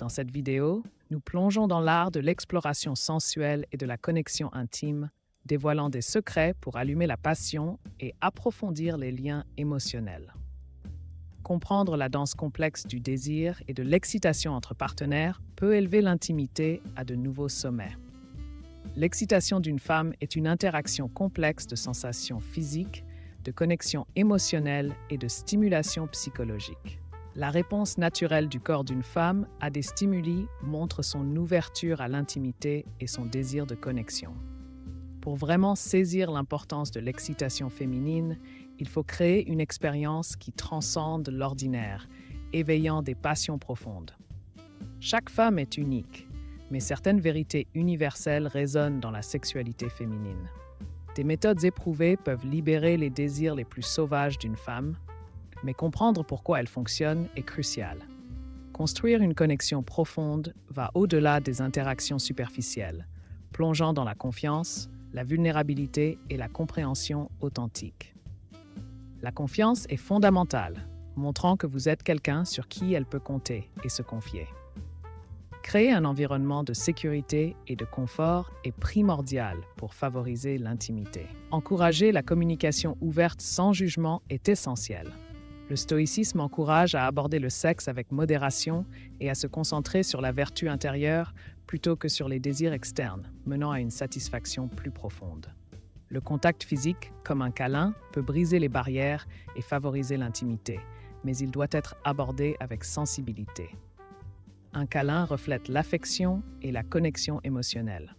Dans cette vidéo, nous plongeons dans l'art de l'exploration sensuelle et de la connexion intime, dévoilant des secrets pour allumer la passion et approfondir les liens émotionnels. Comprendre la danse complexe du désir et de l'excitation entre partenaires peut élever l'intimité à de nouveaux sommets. L'excitation d'une femme est une interaction complexe de sensations physiques, de connexion émotionnelle et de stimulation psychologique. La réponse naturelle du corps d'une femme à des stimuli montre son ouverture à l'intimité et son désir de connexion. Pour vraiment saisir l'importance de l'excitation féminine, il faut créer une expérience qui transcende l'ordinaire, éveillant des passions profondes. Chaque femme est unique, mais certaines vérités universelles résonnent dans la sexualité féminine. Des méthodes éprouvées peuvent libérer les désirs les plus sauvages d'une femme, mais comprendre pourquoi elles fonctionnent est crucial. Construire une connexion profonde va au-delà des interactions superficielles, plongeant dans la confiance, la vulnérabilité et la compréhension authentique. La confiance est fondamentale, montrant que vous êtes quelqu'un sur qui elle peut compter et se confier. Créer un environnement de sécurité et de confort est primordial pour favoriser l'intimité. Encourager la communication ouverte sans jugement est essentiel. Le stoïcisme encourage à aborder le sexe avec modération et à se concentrer sur la vertu intérieure plutôt que sur les désirs externes, menant à une satisfaction plus profonde. Le contact physique, comme un câlin, peut briser les barrières et favoriser l'intimité, mais il doit être abordé avec sensibilité. Un câlin reflète l'affection et la connexion émotionnelle.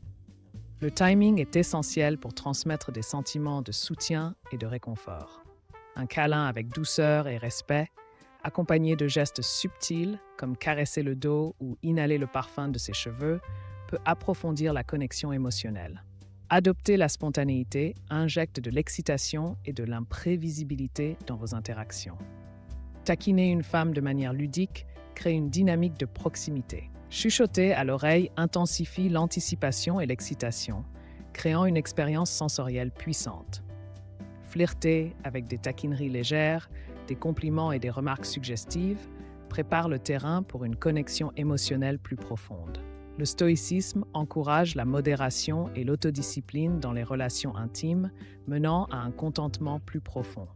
Le timing est essentiel pour transmettre des sentiments de soutien et de réconfort. Un câlin avec douceur et respect, accompagné de gestes subtils comme caresser le dos ou inhaler le parfum de ses cheveux, peut approfondir la connexion émotionnelle. Adopter la spontanéité injecte de l'excitation et de l'imprévisibilité dans vos interactions. Taquiner une femme de manière ludique crée une dynamique de proximité. Chuchoter à l'oreille intensifie l'anticipation et l'excitation, créant une expérience sensorielle puissante. Flirter avec des taquineries légères, des compliments et des remarques suggestives prépare le terrain pour une connexion émotionnelle plus profonde. Le stoïcisme encourage la modération et l'autodiscipline dans les relations intimes, menant à un contentement plus profond.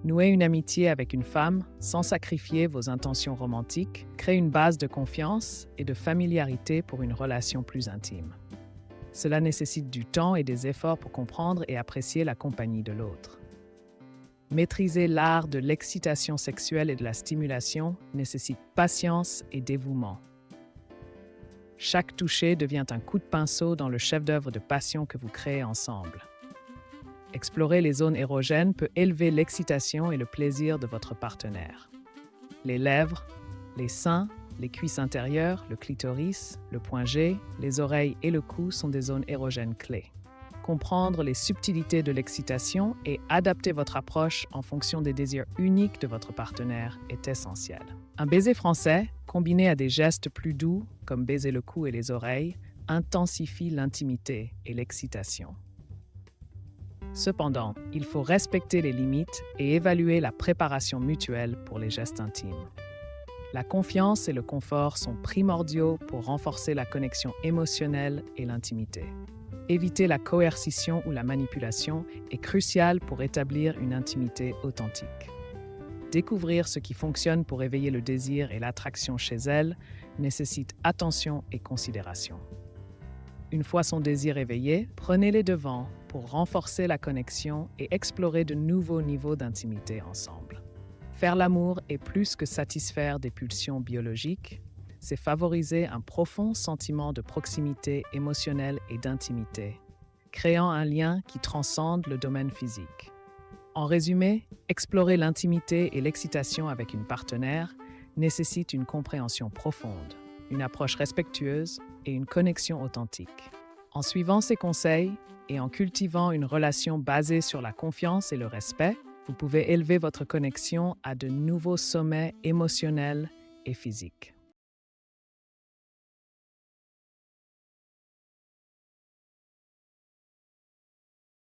Nouer une amitié avec une femme, sans sacrifier vos intentions romantiques, crée une base de confiance et de familiarité pour une relation plus intime. Cela nécessite du temps et des efforts pour comprendre et apprécier la compagnie de l'autre. Maîtriser l'art de l'excitation sexuelle et de la stimulation nécessite patience et dévouement. Chaque toucher devient un coup de pinceau dans le chef-d'œuvre de passion que vous créez ensemble. Explorer les zones érogènes peut élever l'excitation et le plaisir de votre partenaire. Les lèvres, les seins, les cuisses intérieures, le clitoris, le point G, les oreilles et le cou sont des zones érogènes clés. Comprendre les subtilités de l'excitation et adapter votre approche en fonction des désirs uniques de votre partenaire est essentiel. Un baiser français, combiné à des gestes plus doux, comme baiser le cou et les oreilles, intensifie l'intimité et l'excitation. Cependant, il faut respecter les limites et évaluer la préparation mutuelle pour les gestes intimes. La confiance et le confort sont primordiaux pour renforcer la connexion émotionnelle et l'intimité. Éviter la coercition ou la manipulation est crucial pour établir une intimité authentique. Découvrir ce qui fonctionne pour éveiller le désir et l'attraction chez elle nécessite attention et considération. Une fois son désir éveillé, prenez les devants pour renforcer la connexion et explorer de nouveaux niveaux d'intimité ensemble. Faire l'amour est plus que satisfaire des pulsions biologiques, c'est favoriser un profond sentiment de proximité émotionnelle et d'intimité, créant un lien qui transcende le domaine physique. En résumé, explorer l'intimité et l'excitation avec une partenaire nécessite une compréhension profonde, une approche respectueuse et une connexion authentique. En suivant ces conseils et en cultivant une relation basée sur la confiance et le respect, vous pouvez élever votre connexion à de nouveaux sommets émotionnels et physiques.